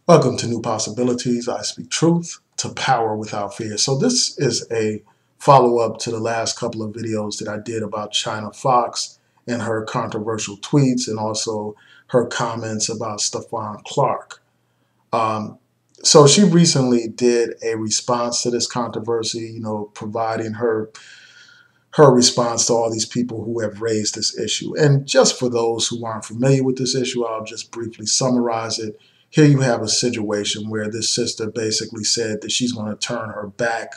Welcome to New Possibilities. I speak truth to power without fear. So this is a follow-up to the last couple of videos that I did about ChynaFox and her controversial tweets and also her comments about Stephon Clark. Um, so she recently did a response to this controversy, providing her response to all these people who have raised this issue. And just for those who aren't familiar with this issue, I'll just briefly summarize it. Here you have a situation where this sister basically said that she's going to turn her back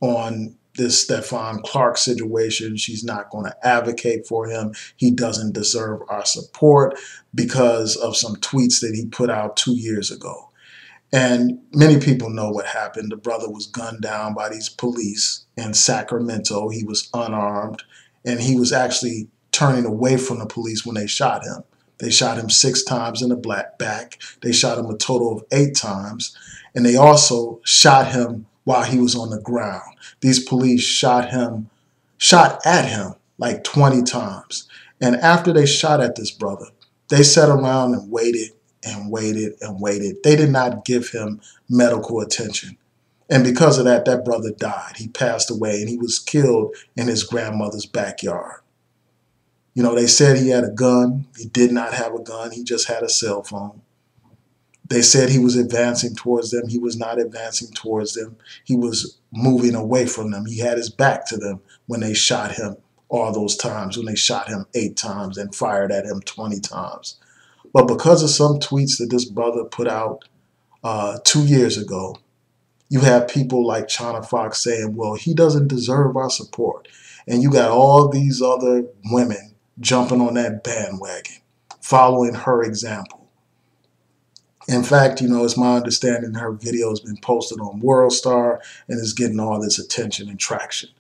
on this Stephon Clark situation. She's not going to advocate for him. He doesn't deserve our support because of some tweets that he put out 2 years ago. And many people know what happened. The brother was gunned down by these police in Sacramento. He was unarmed, and he was actually turning away from the police when they shot him. They shot him 6 times in the back. They shot him a total of 8 times. And they also shot him while he was on the ground. These police shot at him like 20 times. And after they shot at this brother, they sat around and waited and waited and waited. They did not give him medical attention. And because of that, that brother died. He passed away, and he was killed in his grandmother's backyard. They said he had a gun. He did not have a gun. He just had a cell phone. They said he was advancing towards them. He was not advancing towards them. He was moving away from them. He had his back to them when they shot him all those times, when they shot him 8 times and fired at him 20 times. But because of some tweets that this brother put out 2 years ago, you have people like ChynaFox saying, well, he doesn't deserve our support. And you got all these other women jumping on that bandwagon, following her example. In fact, it's my understanding her video has been posted on WorldStar and is getting all this attention and traction.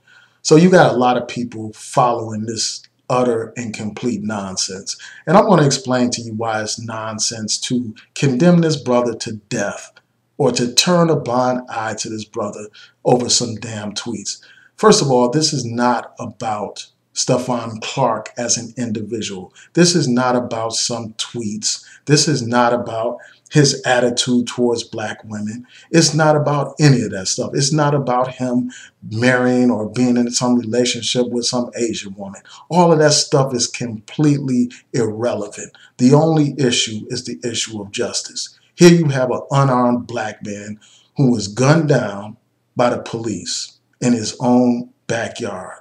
So you got a lot of people following this utter and complete nonsense. And I want to explain to you why it's nonsense to condemn this brother to death or to turn a blind eye to this brother over some damn tweets. First of all, this is not about Stephon Clark as an individual. This is not about some tweets. This is not about his attitude towards black women. It's not about any of that stuff. It's not about him marrying or being in some relationship with some Asian woman. All of that stuff is completely irrelevant. The only issue is the issue of justice. Here you have an unarmed black man who was gunned down by the police in his own backyard.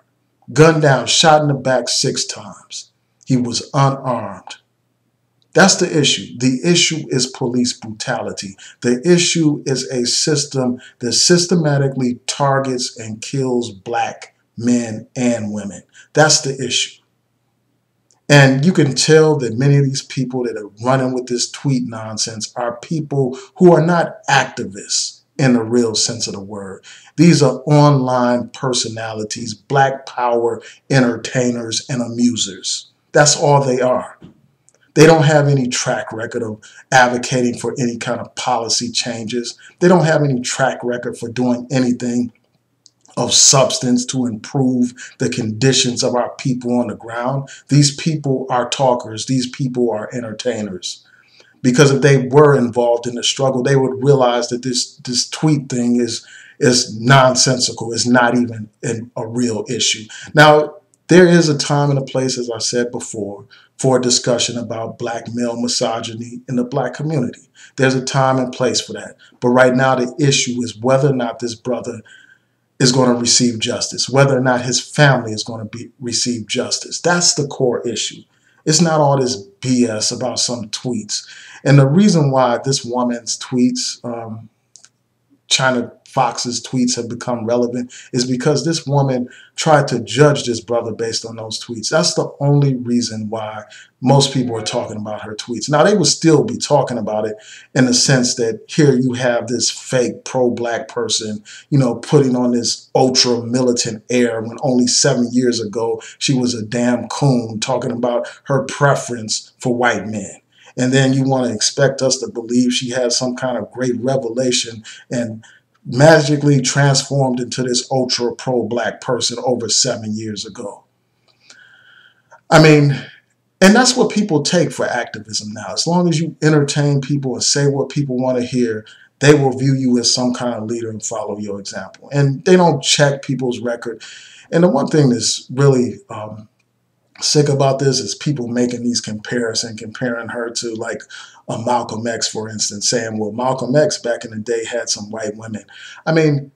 Gunned down, shot in the back 6 times. He was unarmed. That's the issue. The issue is police brutality. The issue is a system that systematically targets and kills black men and women. That's the issue. And you can tell that many of these people that are running with this tweet nonsense are people who are not activists in the real sense of the word. These are online personalities, black power entertainers and amusers. That's all they are. They don't have any track record of advocating for any kind of policy changes. They don't have any track record for doing anything of substance to improve the conditions of our people on the ground. These people are talkers. These people are entertainers. Because if they were involved in the struggle, they would realize that this tweet thing is nonsensical. It's not even a real issue. Now, there is a time and a place, as I said before, for a discussion about black male misogyny in the black community. There's a time and place for that. But right now, the issue is whether or not this brother is going to receive justice, whether or not his family is going to receive justice. That's the core issue. It's not all this BS about some tweets. And the reason why this woman's tweets, ChynaFox's tweets have become relevant is because this woman tried to judge this brother based on those tweets. That's the only reason why most people are talking about her tweets. Now, they would still be talking about it in the sense that here you have this fake pro-black person, putting on this ultra-militant air when only 7 years ago she was a damn coon talking about her preference for white men. And then you want to expect us to believe she had some kind of great revelation and magically transformed into this ultra pro-black person over 7 years ago. I mean, And that's what people take for activism now. As long as you entertain people and say what people want to hear, they will view you as some kind of leader and follow your example. And they don't check people's record. And the one thing that's really sick about this is people making these comparisons, comparing her to like a Malcolm X, for instance, saying, well, Malcolm X back in the day had some white women. I mean,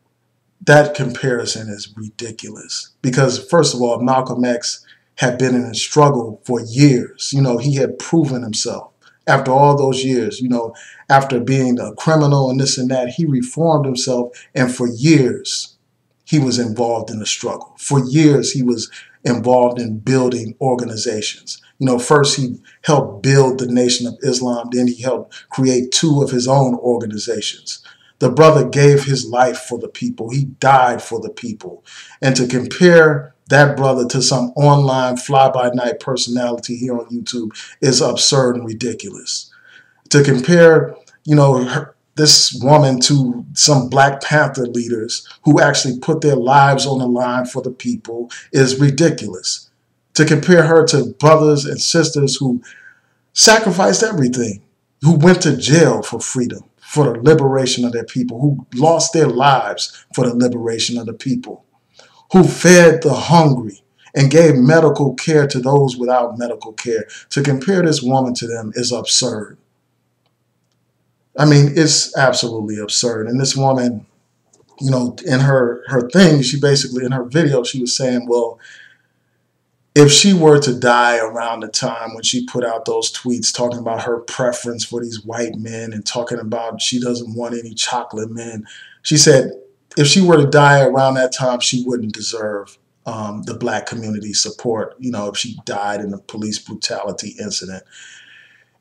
that comparison is ridiculous because, first of all, Malcolm X had been in a struggle for years. You know, he had proven himself after all those years, you know, after being a criminal and this and that, he reformed himself. And for years, he was involved in the struggle. For years, he was involved in building organizations. You know, first he helped build the Nation of Islam, then he helped create 2 of his own organizations. The brother gave his life for the people. He died for the people. And to compare that brother to some online fly-by-night personality here on YouTube is absurd and ridiculous. To compare, you know, this woman to some Black Panther leaders who actually put their lives on the line for the people is ridiculous. To compare her to brothers and sisters who sacrificed everything, who went to jail for freedom, for the liberation of their people, who lost their lives for the liberation of the people, who fed the hungry and gave medical care to those without medical care. To compare this woman to them is absurd. I mean, it's absolutely absurd. And this woman, you know, in her thing, she basically, in her video, she was saying, well, if she were to die around the time when she put out those tweets talking about her preference for these white men and talking about she doesn't want any chocolate men, she said if she were to die around that time, she wouldn't deserve the Black community support, you know, if she died in a police brutality incident.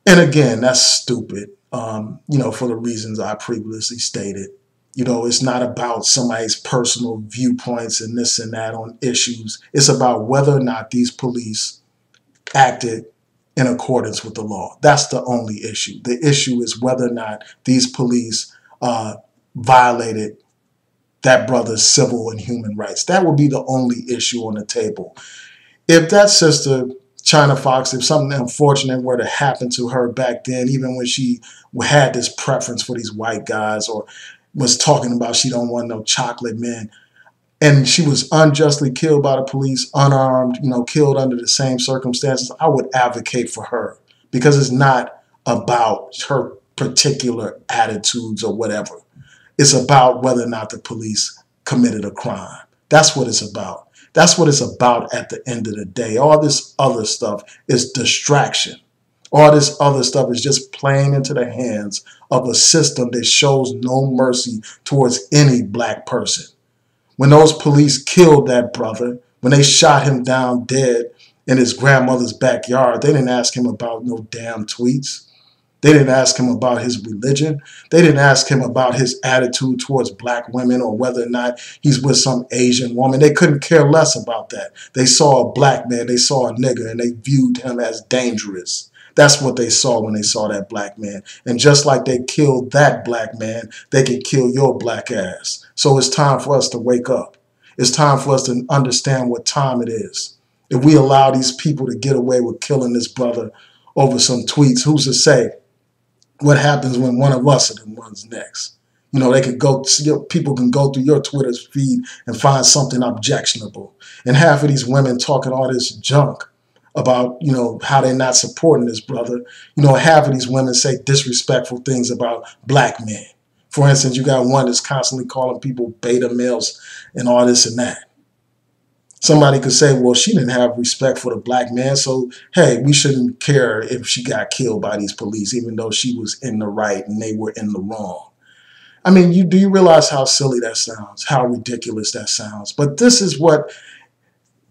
And again, that's stupid, you know, for the reasons I previously stated. You know, it's not about somebody's personal viewpoints and this and that on issues. It's about whether or not these police acted in accordance with the law. That's the only issue. The issue is whether or not these police violated that brother's civil and human rights. That would be the only issue on the table. If that sister, ChynaFox, if something unfortunate were to happen to her back then, even when she had this preference for these white guys or was talking about she don't want no chocolate men, and she was unjustly killed by the police, unarmed, you know, killed under the same circumstances, I would advocate for her because it's not about her particular attitudes or whatever. It's about whether or not the police committed a crime. That's what it's about. That's what it's about at the end of the day. All this other stuff is distraction. All this other stuff is just playing into the hands of a system that shows no mercy towards any Black person. When those police killed that brother, when they shot him down dead in his grandmother's backyard, they didn't ask him about no damn tweets. They didn't ask him about his religion. They didn't ask him about his attitude towards Black women or whether or not he's with some Asian woman. They couldn't care less about that. They saw a Black man, they saw a nigger, and they viewed him as dangerous. That's what they saw when they saw that Black man. And just like they killed that Black man, they can kill your Black ass. So it's time for us to wake up. It's time for us to understand what time it is. If we allow these people to get away with killing this brother over some tweets, who's to say what happens when one of us are the ones next? You know, they could go, people can go through your Twitter feed and find something objectionable. And half of these women talking all this junk about, you know, how they're not supporting this brother. You know, half of these women say disrespectful things about Black men. For instance, you got one that's constantly calling people beta males and all this and that. Somebody could say, well, she didn't have respect for the Black man, so, hey, we shouldn't care if she got killed by these police, even though she was in the right and they were in the wrong. I mean, do you realize how silly that sounds, how ridiculous that sounds? But this is what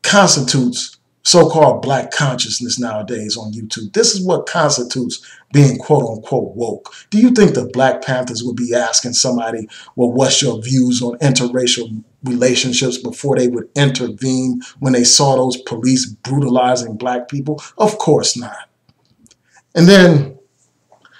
constitutes so-called Black consciousness nowadays on YouTube. This is what constitutes being quote-unquote woke. Do you think the Black Panthers would be asking somebody, well, what's your views on interracial relationships before they would intervene when they saw those police brutalizing Black people? Of course not. And then,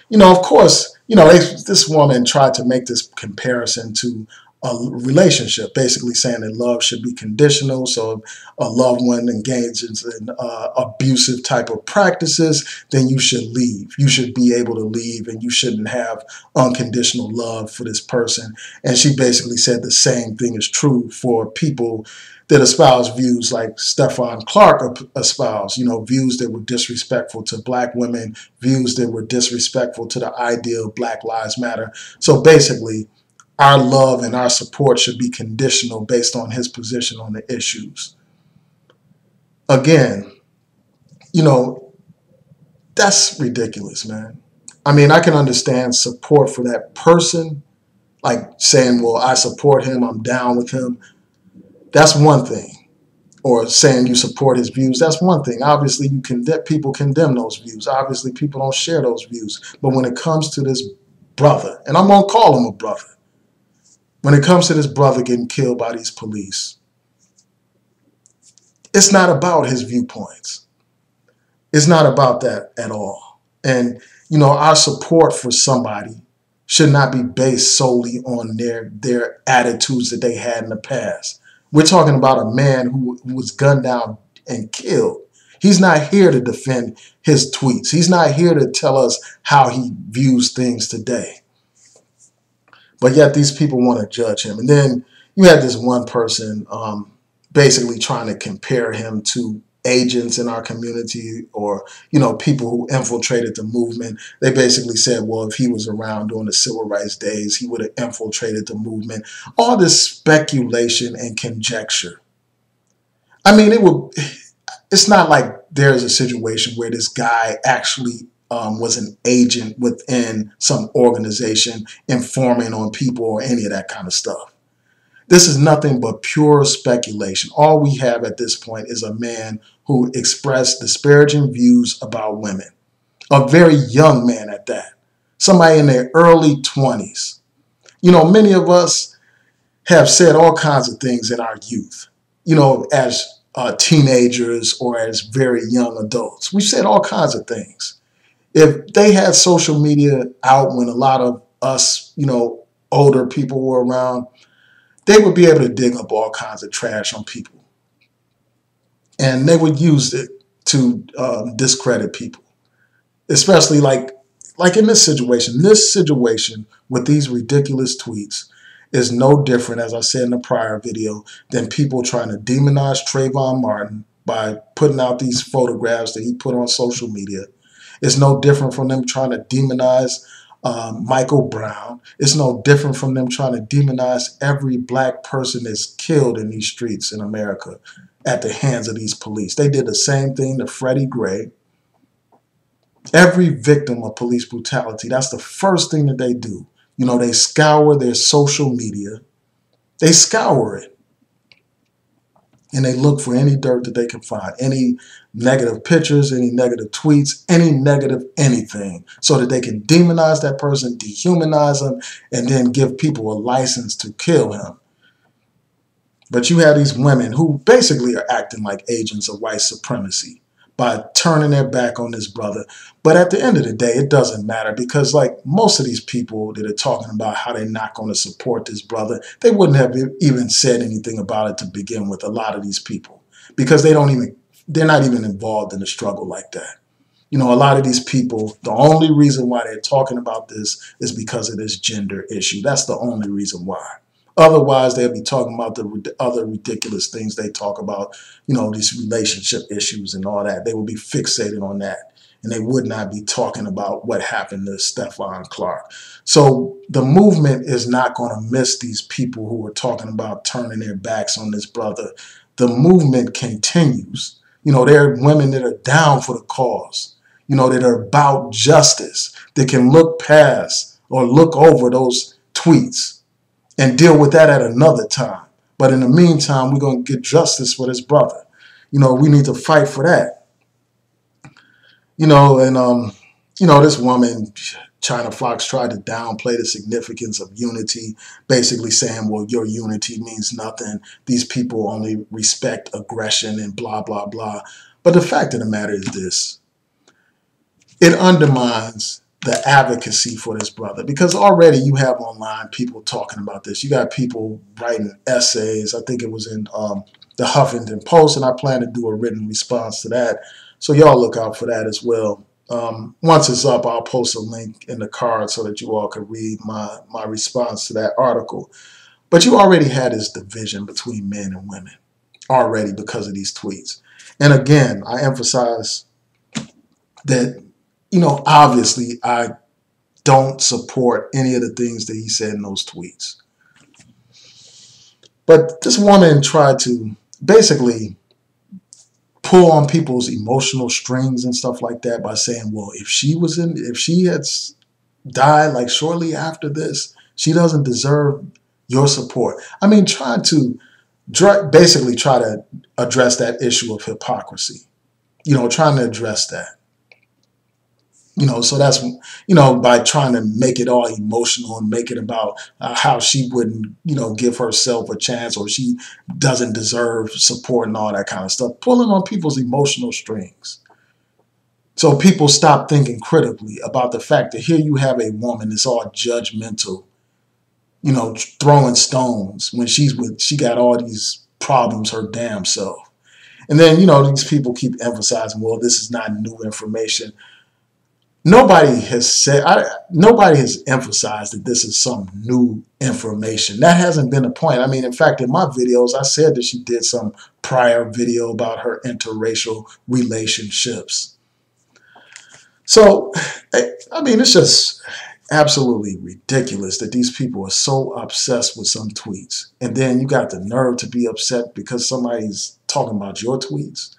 you know, of course, you know, this woman tried to make this comparison to a relationship, basically saying that love should be conditional. So if a loved one engages in abusive type of practices, then you should leave. You should be able to leave, and you shouldn't have unconditional love for this person. And she basically said the same thing is true for people that espouse views like Stephon Clark espoused, views that were disrespectful to black women, views that were disrespectful to the idea of Black Lives Matter. So basically, our love and our support should be conditional based on his position on the issues. Again, that's ridiculous, man. I mean, I can understand support for that person, like saying, well, I support him, I'm down with him. That's one thing. Or saying you support his views, that's one thing. Obviously, people condemn those views. Obviously, people don't share those views. But when it comes to this brother, and I'm going to call him a brother, when it comes to this brother getting killed by these police, it's not about his viewpoints. It's not about that at all. And, our support for somebody should not be based solely on their attitudes that they had in the past. We're talking about a man who was gunned down and killed. He's not here to defend his tweets. He's not here to tell us how he views things today. But yet these people want to judge him. And then you had this one person basically trying to compare him to agents in our community or, people who infiltrated the movement. They basically said, well, if he was around during the civil rights days, he would have infiltrated the movement. All this speculation and conjecture. I mean, it's not like there's a situation where this guy actually was an agent within some organization informing on people or any of that kind of stuff. This is nothing but pure speculation. All we have at this point is a man who expressed disparaging views about women. A very young man at that. Somebody in their early 20s. Many of us have said all kinds of things in our youth, as teenagers or as very young adults. We've said all kinds of things. If they had social media out when a lot of us, older people were around, they would be able to dig up all kinds of trash on people. And they would use it to discredit people, especially like in this situation. This situation with these ridiculous tweets is no different, as I said in the prior video, than people trying to demonize Trayvon Martin by putting out these photographs that he put on social media. It's no different from them trying to demonize Michael Brown. It's no different from them trying to demonize every black person that's killed in these streets in America at the hands of these police. They did the same thing to Freddie Gray. Every victim of police brutality, that's the first thing that they do. They scour their social media. They scour it. And they look for any dirt that they can find, any negative pictures, any negative tweets, any negative anything, so that they can demonize that person, dehumanize him, and then give people a license to kill him. But you have these women who basically are acting like agents of white supremacy by turning their back on this brother. But at the end of the day, it doesn't matter because most of these people that are talking about how they're not going to support this brother, they wouldn't have even said anything about it to begin with, a lot of these people, because they're not even involved in the struggle like that. A lot of these people, the only reason why they're talking about this is because of this gender issue. That's the only reason why. Otherwise, they'll be talking about the other ridiculous things they talk about, these relationship issues and all that. They will be fixated on that. And they would not be talking about what happened to Stephon Clark. So the movement is not going to miss these people who are talking about turning their backs on this brother. The movement continues. There are women that are down for the cause, that are about justice, that can look past or look over those tweets and deal with that at another time. But in the meantime, we're going to get justice for this brother. We need to fight for that. This woman, ChynaFox, tried to downplay the significance of unity, basically saying, well, your unity means nothing. These people only respect aggression and blah, blah, blah. But the fact of the matter is this. It undermines the advocacy for this brother, because already you have online people talking about this. You got people writing essays. I think it was in the Huffington Post, and I plan to do a written response to that. So y'all look out for that as well. Once it's up, I'll post a link in the card so that you all can read my response to that article. But you already had this division between men and women already because of these tweets. And again, I emphasize that, you know, obviously I don't support any of the things that he said in those tweets. But this woman tried to basically pull on people's emotional strings and stuff like that by saying, well, if she had died like shortly after this, she doesn't deserve your support. I mean, trying to basically try to address that issue of hypocrisy, you know, trying to address that. You know, so that's, you know, by trying to make it all emotional and make it about how she wouldn't, you know, give herself a chance, or she doesn't deserve support and all that kind of stuff, pulling on people's emotional strings. So people stop thinking critically about the fact that here you have a woman that's all judgmental, you know, throwing stones when she got all these problems her damn self. And then, you know, these people keep emphasizing, well, this is not new information. Nobody has emphasized that this is some new information. That hasn't been the point. I mean, in fact, in my videos, I said that she did some prior video about her interracial relationships. So, I mean, it's just absolutely ridiculous that these people are so obsessed with some tweets. And then you got the nerve to be upset because somebody's talking about your tweets.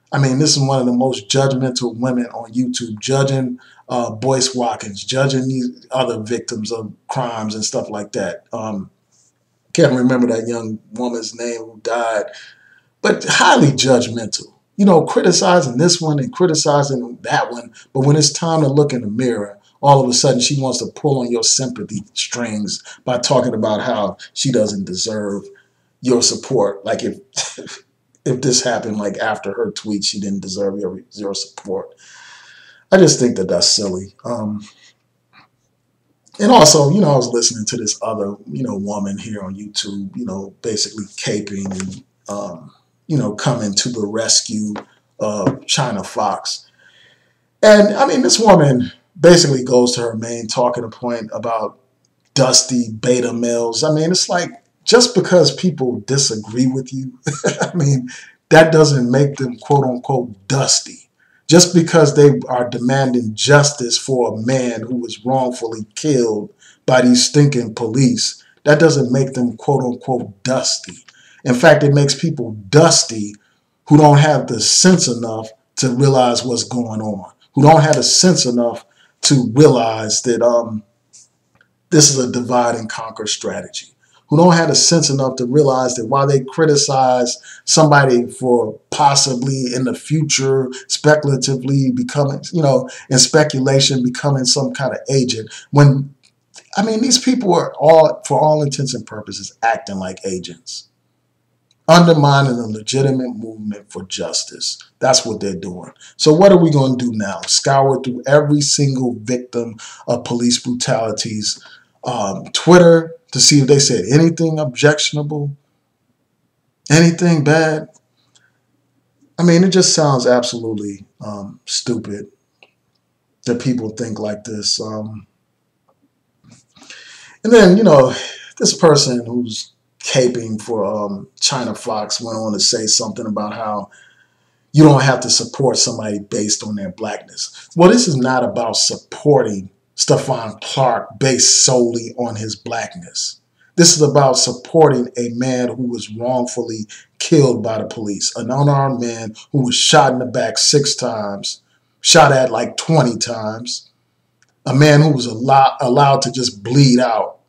I mean, this is one of the most judgmental women on YouTube, judging Boyce Watkins, judging these other victims of crimes and stuff like that. Can't remember that young woman's name who died, but highly judgmental. You know, criticizing this one and criticizing that one, but when it's time to look in the mirror, all of a sudden she wants to pull on your sympathy strings by talking about how she doesn't deserve your support. Like if this happened like after her tweet, she didn't deserve your support. I just think that that's silly. And also, you know, I was listening to this other, you know, woman here on YouTube, you know, basically caping and, you know, coming to the rescue of ChynaFox. And I mean, this woman basically goes to her main talking point about dusty beta males. I mean, it's like, just because people disagree with you, I mean, that doesn't make them quote unquote dusty. Just because they are demanding justice for a man who was wrongfully killed by these stinking police, that doesn't make them quote unquote dusty. In fact, it makes people dusty who don't have the sense enough to realize what's going on, who don't have the sense enough to realize that this is a divide and conquer strategy, who don't have the sense enough to realize that while they criticize somebody for possibly in the future speculatively becoming, you know, in speculation becoming some kind of agent, when, I mean, these people are all, for all intents and purposes, acting like agents, undermining a legitimate movement for justice. That's what they're doing. So what are we going to do now? Scour through every single victim of police brutalities, Twitter, to see if they said anything objectionable, anything bad. I mean, it just sounds absolutely stupid that people think like this. And then, you know, this person who's caping for ChynaFox went on to say something about how you don't have to support somebody based on their blackness. Well, this is not about supporting Stephon Clark based solely on his blackness. This is about supporting a man who was wrongfully killed by the police, an unarmed man who was shot in the back 6 times, shot at like 20 times, a man who was allowed to just bleed out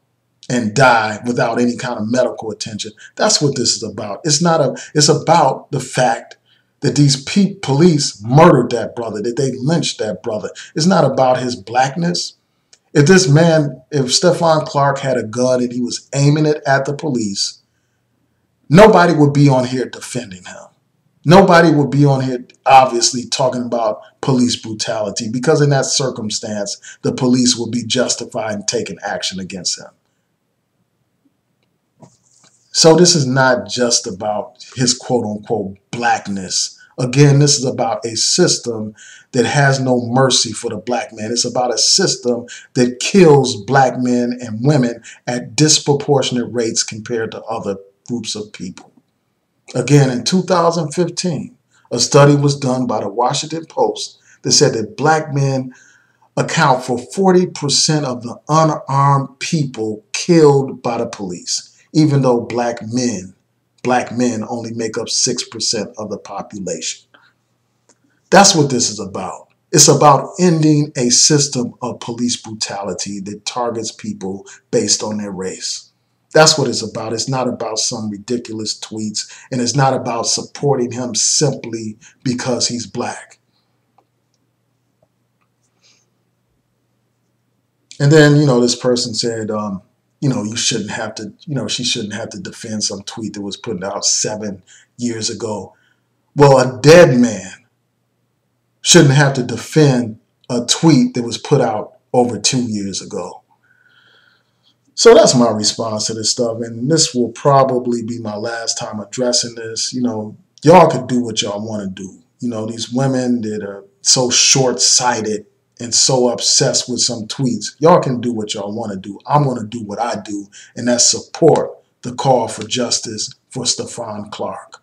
and die without any kind of medical attention. That's what this is about. It's about the fact that these police murdered that brother, that they lynched that brother. It's not about his blackness. If Stephon Clark had a gun and he was aiming it at the police, nobody would be on here defending him. Nobody would be on here obviously talking about police brutality, because in that circumstance, the police would be justified in taking action against him. So this is not just about his quote unquote blackness. Again, this is about a system that has no mercy for the black man. It's about a system that kills black men and women at disproportionate rates compared to other groups of people. Again, in 2015, a study was done by the Washington Post that said that black men account for 40% of the unarmed people killed by the police, even though black men only make up 6% of the population. That's what this is about. It's about ending a system of police brutality that targets people based on their race. That's what it's about. It's not about some ridiculous tweets, and it's not about supporting him simply because he's black. And then, this person said, you shouldn't have to, she shouldn't have to defend some tweet that was put out 7 years ago. Well, a dead man shouldn't have to defend a tweet that was put out over 2 years ago. So that's my response to this stuff. And this will probably be my last time addressing this. Y'all could do what y'all want to do. These women that are so short-sighted and so obsessed with some tweets, y'all can do what y'all want to do. I'm going to do what I do, and that's support the call for justice for Stephon Clark.